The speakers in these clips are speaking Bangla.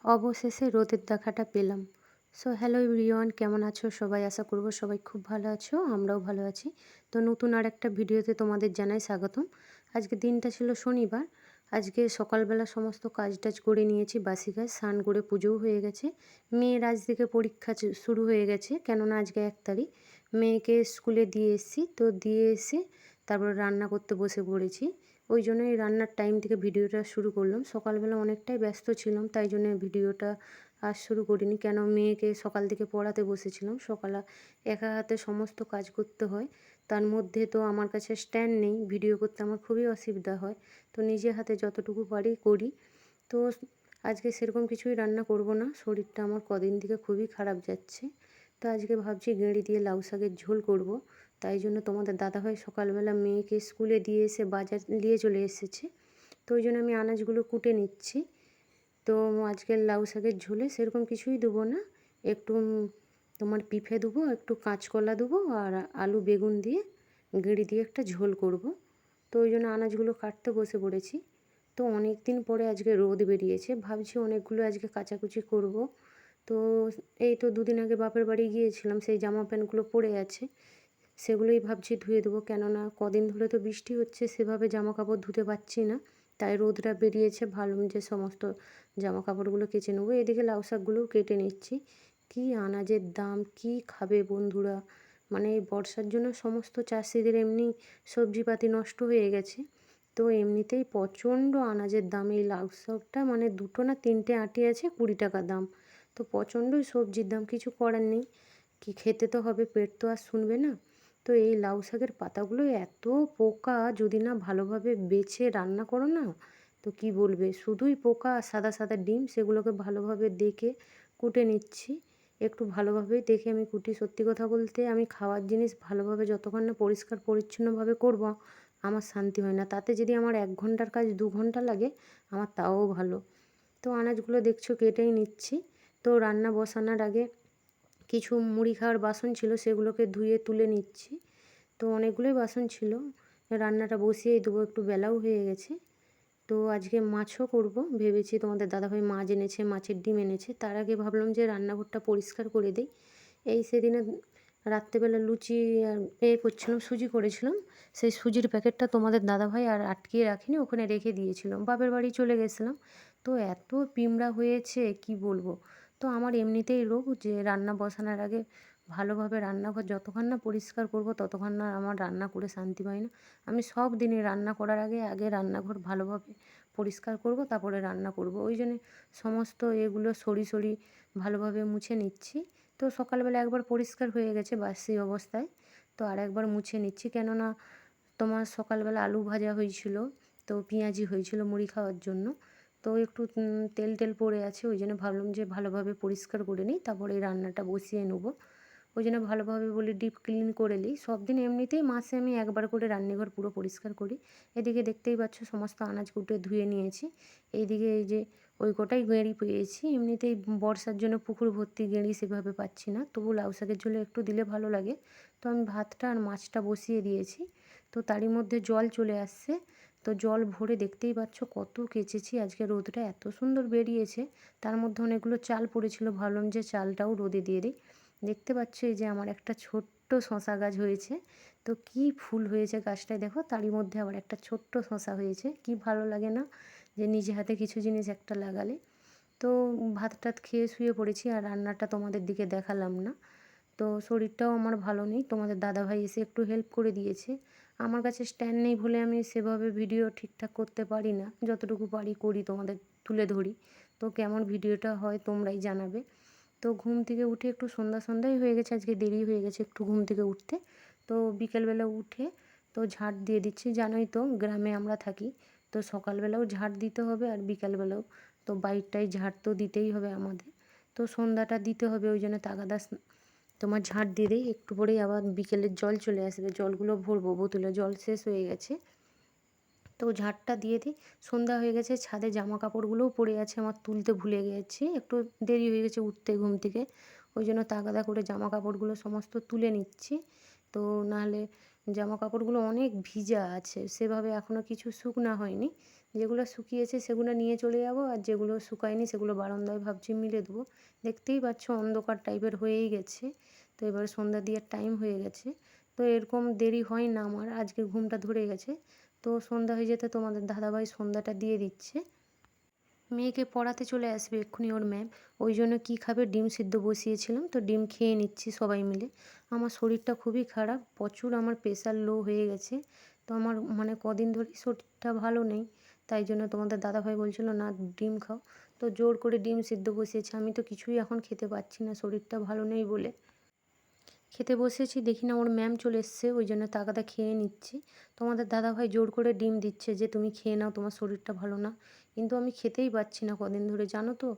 অবশেষে রোদের দেখাটা পেলাম। সো হ্যালো এভরিওয়ান, কেমন আছো সবাই? আশা করব সবাই খুব ভালো আছো, আমরাও ভালো আছি। তো নতুন আর একটা ভিডিওতে তোমাদের জানাই স্বাগতম। আজকে দিনটা ছিল শনিবার। আজকে সকালবেলা সমস্ত কাজ টাজ করে নিয়েছি, বাসি কাজ, স্নান করে পুজোও হয়ে গেছে। মেয়ের আজ থেকে পরীক্ষা শুরু হয়ে গেছে, কেননা আজকে 1 তারিখ। মেয়েকে স্কুলে দিয়ে এসেছি, তো দিয়ে এসে তারপর রান্না করতে বসে পড়েছি। ওই জন্যই রান্নার টাইম থেকে ভিডিওটা শুরু করলাম। সকালবেলা অনেকটাই ব্যস্ত ছিলাম, তাই জন্য ভিডিওটা আর শুরু করিনি, কেন মেয়েকে সকাল থেকে পড়াতে বসেছিলাম। সকালে একা হাতে সমস্ত কাজ করতে হয়, তার মধ্যে তো আমার কাছে স্ট্যান্ড নেই, ভিডিও করতে আমার খুবই অসুবিধা হয়। তো নিজে হাতে যতটুকু পারি করি। তো আজকে সেরকম কিছুই রান্না করব না, শরীরটা আমার কদিন থেকে খুবই খারাপ যাচ্ছে। তো আজকে ভাবছি গেঁড়ি দিয়ে লাউ শাকের ঝোল করব। তাই জন্য তোমাদের দাদাভাই সকালবেলা মেয়েকে স্কুলে দিয়ে এসে বাজার নিয়ে চলে এসেছে। তো ওই জন্য আমি আনাজগুলো কুটে নিচ্ছি। তো আজকের লাউ শাকের ঝোলে সেরকম কিছুই দেবো না, একটু তোমার পিফে দেবো, একটু কাঁচকলা দেবো, আর আলু বেগুন দিয়ে গেঁড়ি দিয়ে একটা ঝোল করব। তো ওই জন্য আনাজগুলো কাটতে বসে পড়েছি। তো অনেক দিন পরে আজকে রোদ বেরিয়েছে, ভাবছি অনেকগুলো আজকে কাচাকুচি করব। তো এই তো 2 দিন আগে বাপের বাড়ি গিয়েছিলাম, সেই জামা প্যান্টগুলো পরে আছে, সেগুলোই ভাবছি ধুয়ে দেবো। কেননা কদিন ধরে তো বৃষ্টি হচ্ছে, সেভাবে জামা কাপড় ধুতে পারছি না। তাই রোদটা বেরিয়েছে, ভাবলাম যে সমস্ত জামা কাপড়গুলো কেচে নেবো। এদিকে লাউ শাকগুলোও কেটে নিচ্ছি। কী আনাজের দাম, কী খাবে বন্ধুরা! মানে এই বর্ষার জন্য সমস্ত চাষিদের এমনি সবজিপাতি নষ্ট হয়ে গেছে। তো এমনিতেই প্রচণ্ড আনাজের দাম। এই লাউ শাকটা মানে 2টো না 3টে আঁটি আছে 20 টাকা দাম। তো প্রচণ্ডই সবজির দাম, কিছু করার নেই, কি খেতে তো হবে, পেট তো আর শুনবে না। তো এই লাউ শাকের পাতাগুলো এত পোকা, যদি না ভালোভাবে বেছে রান্না করো না, তো কি বলবে, শুধুই পোকা আর সাদা সাদা ডিম। সেগুলোকে ভালোভাবে দেখে কুটে নিচ্ছি। একটু ভালোভাবেই দেখে আমি কুটি। সত্যি কথা বলতে আমি খাওয়ার জিনিস ভালোভাবে যতক্ষণ না পরিষ্কার পরিচ্ছন্নভাবে করব, আমার শান্তি হয় না। তাতে যদি আমার 1 ঘন্টার কাজ 2 ঘন্টা লাগে, আমার তাও ভালো। তো আনাজগুলো দেখছো কেটেই নিচ্ছি। তো রান্না বসানোর আগে কিছু মুড়ি খাওয়ার বাসন ছিল, সেগুলোকে ধুয়ে তুলে নিচ্ছি। তো অনেকগুলোই বাসন ছিল, রান্নাটা বসিয়েই দেবো, একটু বেলাও হয়ে গেছে। তো আজকে মাছও করব ভেবেছি, তোমাদের দাদাভাই মাছ এনেছে, মাছের ডিম এনেছে। তার আগে ভাবলাম যে রান্নাঘরটা পরিষ্কার করে দিই। এই সেদিনে রাত্রেবেলা লুচি আর করছিলাম, সুজি করেছিলাম। সেই সুজির প্যাকেটটা তোমাদের দাদাভাই আর আটকিয়ে রাখিনি, ওখানে রেখে দিয়েছিলাম, বাপের বাড়ি চলে গেছিলাম। তো এত পিঁমড়া হয়েছে কি বলবো। তো আমার এমনিতেই রোগ যে রান্না বসানোর আগে ভালোভাবে রান্নাঘর যতক্ষণ না পরিষ্কার করব, ততক্ষণ না আমার রান্না করে শান্তি পাই না। আমি সব দিনই রান্না করার আগে আগে রান্নাঘর ভালোভাবে পরিষ্কার করব, তারপরে রান্না করব। ওই জন্যে সমস্ত এগুলো সরি ভালোভাবে মুছে নিচ্ছি। তো সকালবেলা একবার পরিষ্কার হয়ে গেছে বাসি অবস্থায়, তো আরেকবার মুছে নিচ্ছি। কেননা তোমার সকালবেলা আলু ভাজা হয়েছিল, তো পেঁয়াজি হয়েছিল মুড়ি খাওয়ার জন্য। তো একটু তেল টেল পড়ে আছে, ওই জন্য ভাবলাম যে ভালোভাবে পরিষ্কার করে নিই, তারপরে এই রান্নাটা বসিয়ে নেবো। ওই জন্য ভালোভাবে বলি ডিপ ক্লিন করে নিই। সব দিন এমনিতেই মাসে আমি একবার করে রান্নাঘর পুরো পরিষ্কার করি। এদিকে দেখতেই পাচ্ছ সমস্ত আনাজ কুটে ধুয়ে নিয়েছি। এইদিকে এই যে ওই কটাই গেঁড়ি পেয়েছি। এমনিতেই বর্ষার জন্য পুকুর ভর্তি গেঁড়ি সেভাবে পাচ্ছি না, তবু লাউ শাকের ঝোলে একটু দিলে ভালো লাগে। তো আমি ভাতটা আর মাছটা বসিয়ে দিয়েছি। তো তারই মধ্যে জল চলে আসছে। তো জল ভরে দেখতেই পাচ্ছ কত কেচেছি। আজকে রোদটা এত সুন্দর বেরিয়েছে, তার মধ্যে অনেকগুলো চাল পড়েছিল, ভাবলাম যে চালটাও রোদে দিয়ে দিই। দেখতে পাচ্ছ এই যে আমার একটা ছোট্ট শসা গাছ হয়েছে। তো কি ফুল হয়েছে গাছটায় দেখো, তারই মধ্যে আবার একটা ছোট্ট শসা হয়েছে। কি ভালো লাগে না যে নিজে হাতে কিছু জিনিস একটা লাগালে। তো ভাত টাত খেয়ে শুয়ে পড়েছি, আর রান্নাটা তোমাদের দিকে দেখালাম না। তো শরীরটাও আমার ভালো নেই, তোমাদের দাদাভাই এসে একটু হেল্প করে দিয়েছে। আমার কাছে স্ট্যান্ড নেই বলে আমি সেভাবে ভিডিও ঠিকঠাক করতে পারি না, যতটুকু পারি করি, তোমাদের তুলে ধরি। তো কেমন ভিডিওটা হয় তোমরাই জানাবে। তো ঘুম থেকে উঠে একটু সন্ধ্যাই হয়ে গেছে, আজকে দেরি হয়ে গেছে একটু ঘুম থেকে উঠতে। তো বিকেলবেলা উঠে তো ঝাঁট দিয়ে দিচ্ছি। জানোই তো গ্রামে আমরা থাকি, তো সকালবেলাও ঝাঁট দিতে হবে আর বিকালবেলাও। তো বাইরটায় ঝাঁট তো দিতেই হবে আমাদের। তো সন্ধ্যাটা দিতে হবে, ওই জন্য তাগাদা তোমার ঝাঁট দিয়ে দিই। একটু পরেই আবার বিকেলের জল চলে আসবে, জলগুলো ভরবো, বোতলে জল শেষ হয়ে গেছে। তো ঝাঁটটা দিয়ে দিই। সন্ধ্যা হয়ে গেছে, ছাদে জামা কাপড়গুলোও পড়ে আছে, আমার তুলতে ভুলে গেছি, একটু দেরি হয়ে গেছে উঠতে ঘুম থেকে। ওই জন্য তাগাদা করে জামা কাপড়গুলো সমস্ত তুলে নিচ্ছি। তো নাহলে জামা কাপড়গুলো অনেক ভিজা আছে, সেভাবে এখনও কিছু শুকনা হয়নি। যেগুলো শুকিয়েছে সেগুলো নিয়ে চলে যাব, আর যেগুলো শুকায়নি সেগুলো বারান্দায় ভাবছি মিলে দেবো। দেখতেই পাচ্ছ অন্ধকার টাইপের হয়েই গেছে। তো এবারে সন্ধ্যা দেওয়ার টাইম হয়ে গেছে। তো এরকম দেরি হয় না আমার, আজকে ঘুমটা ধরে গেছে। তো সন্ধ্যা হয়ে যেতে তোমাদের দাদাভাই সন্ধ্যাটা দিয়ে দিচ্ছে। মেয়েকে পড়াতে চলে আসবে এক্ষুনি ওর ম্যাম, ওই জন্য কী খাবে ডিম সিদ্ধ বসিয়েছিলাম, তো ডিম খেয়ে নিচ্ছি সবাই মিলে। আমার শরীরটা খুবই খারাপ, প্রচুর আমার প্রেশার লো হয়ে গেছে। তো আমার মানে কদিন ধরেই শরীরটা ভালো নেই, তাই জন্য তোমাদের দাদাভাই বলছিল না ডিম খাও, তো জোর করে ডিম সিদ্ধ বসিয়েছে। আমি তো কিছুই এখন খেতে পাচ্ছি না, শরীরটা ভালো নেই বলে। খেতে বসেছি, দেখি না ওর ম্যাম চলে এসছে, ওই জন্য তাগাদা খেয়ে নিচ্ছি। তোমাদের দাদাভাই জোর করে ডিম দিচ্ছে যে তুমি খেয়ে নাও, তোমার শরীরটা ভালো না। কিন্তু আমি খেতেই পাচ্ছি না কদিন ধরে, জানো তো।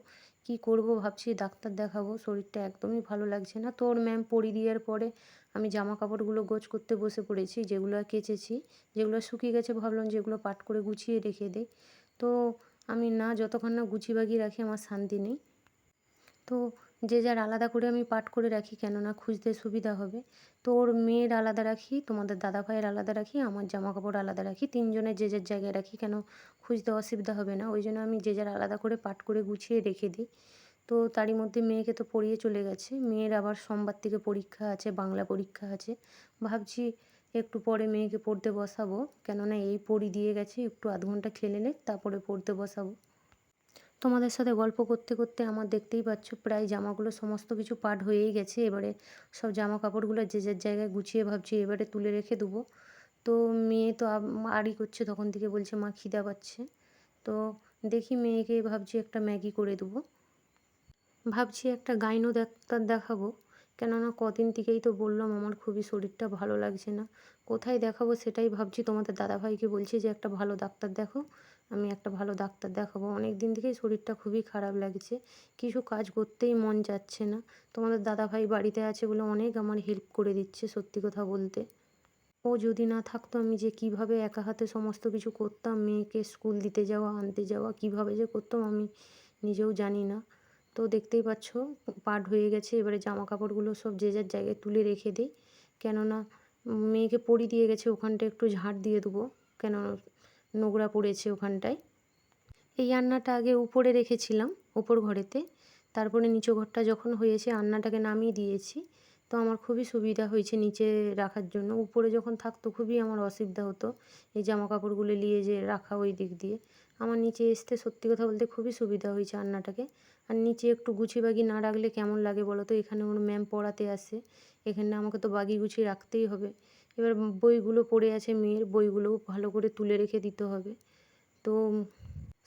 কি করব ভাবছি, ডাক্তার দেখাবো, শরীরটা একদমই ভালো লাগছে না। তো ওর ম্যাম পড়িয়ে দেওয়ার পরে আমি জামা কাপড়গুলো গোছ করতে বসে পড়েছি, যেগুলো কেচেছি, যেগুলো শুকিয়ে গেছে ভাবলাম যেগুলো পাট করে গুছিয়ে রেখে দিই। তো আমি না যতক্ষণ না গুছিয়ে বাগিয়ে রাখি আমার শান্তি নেই। তো যে যার আলাদা করে আমি পাট করে রাখি, কেননা খুঁজতে সুবিধা হবে। তো ওর মেয়ের আলাদা রাখি, তোমাদের দাদাভাইয়ের আলাদা রাখি, আমার জামা কাপড় আলাদা রাখি, তিনজনের যে যার জায়গায় রাখি, কেন খুঁজতে অসুবিধা হবে না, ওই জন্য আমি যে যার আলাদা করে পাট করে গুছিয়ে রেখে দিই। তো তারই মধ্যে মেয়েকে তো পড়িয়ে চলে গেছে, মেয়ের আবার সোমবার থেকে পরীক্ষা আছে, বাংলা পরীক্ষা আছে। ভাবছি একটু পরে মেয়েকে পড়তে বসাবো, কেননা এই পড়ি দিয়ে গেছে, একটু আধ ঘন্টা খেলে নে তারপরে পড়তে বসাবো। তোমাদের সাথে গল্প করতে করতে আমার দেখতেই পাচ্ছ প্রায় জামাগুলো সমস্ত কিছু পাট হয়েই গেছে। এবারে সব জামা কাপড়গুলো যে যার জায়গায় গুছিয়ে ভাবছি এবারে তুলে রেখে দেবো। তো মেয়ে তো আড়ি করছে তখন থেকে, বলছে মা খিদা পাচ্ছে। তো দেখি মেয়েকে ভাবছি একটা ম্যাগি করে দেবো। ভাবছি একটা গাইনো ডাক্তার দেখাবো, কেননা কদিন থেকেই তো বললাম আমার খুবই শরীরটা ভালো লাগছে না। কোথায় দেখাবো সেটাই ভাবছি, তোমাদের দাদাভাইকে বলছি যে একটা ভালো ডাক্তার দেখো। আমি একটা ভালো ডাক্তার দেখাবো, অনেক দিন থেকেই শরীরটা খুবই খারাপ লাগছে, কিছু কাজ করতেই মন যাচ্ছে না। তোমাদের দাদাভাই বাড়িতে আছে বলে অনেক আমার হেল্প করে দিচ্ছে, সত্যি কথা বলতে। ও যদি না থাকতো আমি যে কিভাবে একা হাতে সমস্ত কিছু করতাম, মেয়েকে স্কুল দিতে যাওয়া আনতে যাওয়া কিভাবে যে করতাম আমি নিজেও জানি না। তো দেখতেই পাচ্ছ পাট হয়ে গেছে, এবারে জামা কাপড়গুলো সব যে যার জায়গায় তুলে রেখে দিই, কেননা মেয়েকে পড়ি দিয়ে গেছে, ওখানটা একটু ঝাঁট দিয়ে দেবো, কেন নোংরা পড়েছে ওখানটায়। এই আন্নাটা আগে উপরে রেখেছিলাম ওপর ঘরেতে, তারপরে নিচু ঘরটা যখন হয়েছে আন্নাটাকে নামিয়ে দিয়েছি। তো আমার খুবই সুবিধা হয়েছে নিচে রাখার জন্য, উপরে যখন থাকতো খুবই আমার অসুবিধা হতো এই জামা কাপড়গুলো নিয়ে যে রাখা ওই দিক দিয়ে। আমার নিচে আসতে সত্যি কথা বলতে খুবই সুবিধা হয়েছে আন্নাটাকে। আর নিচে একটু গুছিয়ে বাগিয়ে না রাখলে কেমন লাগে বলো তো, এখানে ওর ম্যাম পড়াতে আসে, এখানে আমাকে তো বাগিয়ে গুছিয়ে রাখতেই হবে। এবার বইগুলো পড়ে আছে, মেয়ের বইগুলোও ভালো করে তুলে রেখে দিতে হবে। তো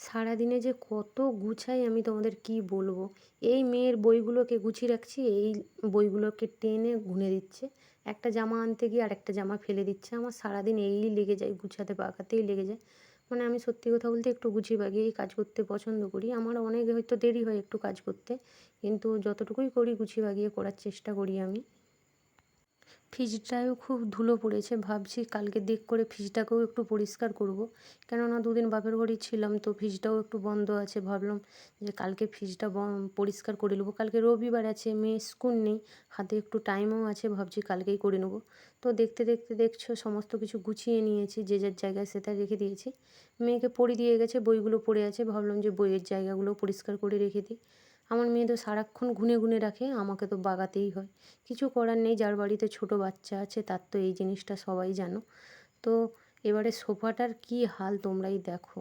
সারাদিনে যে কত গুছাই আমি তোমাদের কি বলবো। এই মেয়ের বইগুলোকে গুছিয়ে রাখছি, এই বইগুলোকে টেনে গুনে দিচ্ছে, একটা জামা আনতে গিয়ে আরেকটা জামা ফেলে দিচ্ছে, আমার সারাদিন এই লেগে যায়, গুছাতে পাকাতেই লেগে যায়। মানে আমি সত্যি কথা বলতে একটু গুছিয়ে বাগিয়েই কাজ করতে পছন্দ করি, আমার অনেক হয়তো দেরি হয় একটু কাজ করতে, কিন্তু যতটুকুই করি গুছিয়ে বাগিয়ে করার চেষ্টা করি আমি। ফ্রিজটায়ও খুব ধুলো পড়েছে, ভাবছি কালকে দিক করে ফ্রিজটাকেও একটু পরিষ্কার করব, কেননা দুদিন বাপের বাড়ি ছিলাম তো ফ্রিজটাও একটু বন্ধ আছে, ভাবলাম যে কালকে ফ্রিজটা পরিষ্কার করে নেবো। কালকে রবিবার আছে, মেয়ে স্কুল নেই, হাতে একটু টাইমও আছে, ভাবছি কালকেই করে নেবো। তো দেখতে দেখতে দেখছো সমস্ত কিছু গুছিয়ে নিয়েছি, যে যার জায়গায় সেটা রেখে দিয়েছি। মেয়েকে পড়ি দিয়ে গেছে, বইগুলো পড়ে আছে, ভাবলাম যে বইয়ের জায়গাগুলো পরিষ্কার করে রেখে দিই। আমার মেয়ে তো সারাক্ষণ গুনে গুনে রাখে, আমাকে তো বাগাতেই হয়, কিছু করার নেই, যার বাড়িতে ছোট বাচ্চা আছে তার তো এই জিনিসটা সবাই জানো। তো এবারে সোফাটার কি হাল তোমরাই দেখো,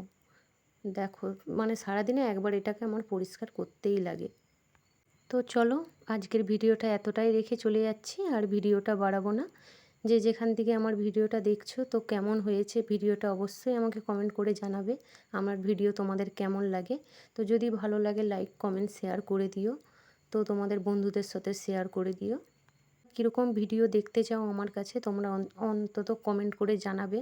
দেখো মানে সারাদিনে একবার এটাকে আমার পরিষ্কার করতেই লাগে। তো চলো আজকের ভিডিওটা এতটাই রেখে চলে যাচ্ছি, আর ভিডিওটা বাড়াবো না। যে যেখান থেকে আমার ভিডিওটা দেখছো, তো কেমন হয়েছে ভিডিওটা অবশ্যই আমাকে কমেন্ট করে জানাবে, আমার ভিডিও তোমাদের কেমন লাগে। তো যদি ভালো লাগে লাইক কমেন্ট শেয়ার করে দিও, তো তোমাদের বন্ধুদের সাথে শেয়ার করে দিও। কীরকম ভিডিও দেখতে চাও আমার কাছে তোমরা অন্তত কমেন্ট করে জানাবে।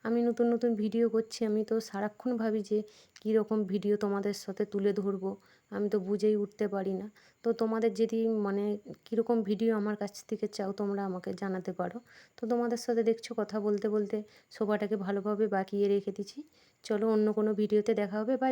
আমি নতুন নতুন ভিডিও করছি, আমি তো সারাক্ষণ ভাবি যে কীরকম ভিডিও তোমাদের সাথে তুলে ধরবো, আমি তো বুঝেই উঠতে পারি না। তো তোমাদের যদি মানে কীরকম ভিডিও আমার কাছ থেকে চাও তোমরা আমাকে জানাতে পারো। তো তোমাদের সাথে দেখছো কথা বলতে বলতে সোফাটাকে ভালোভাবে বাঁকিয়ে রেখে দিচ্ছি। চলো অন্য কোনো ভিডিওতে দেখা হবে, বাই।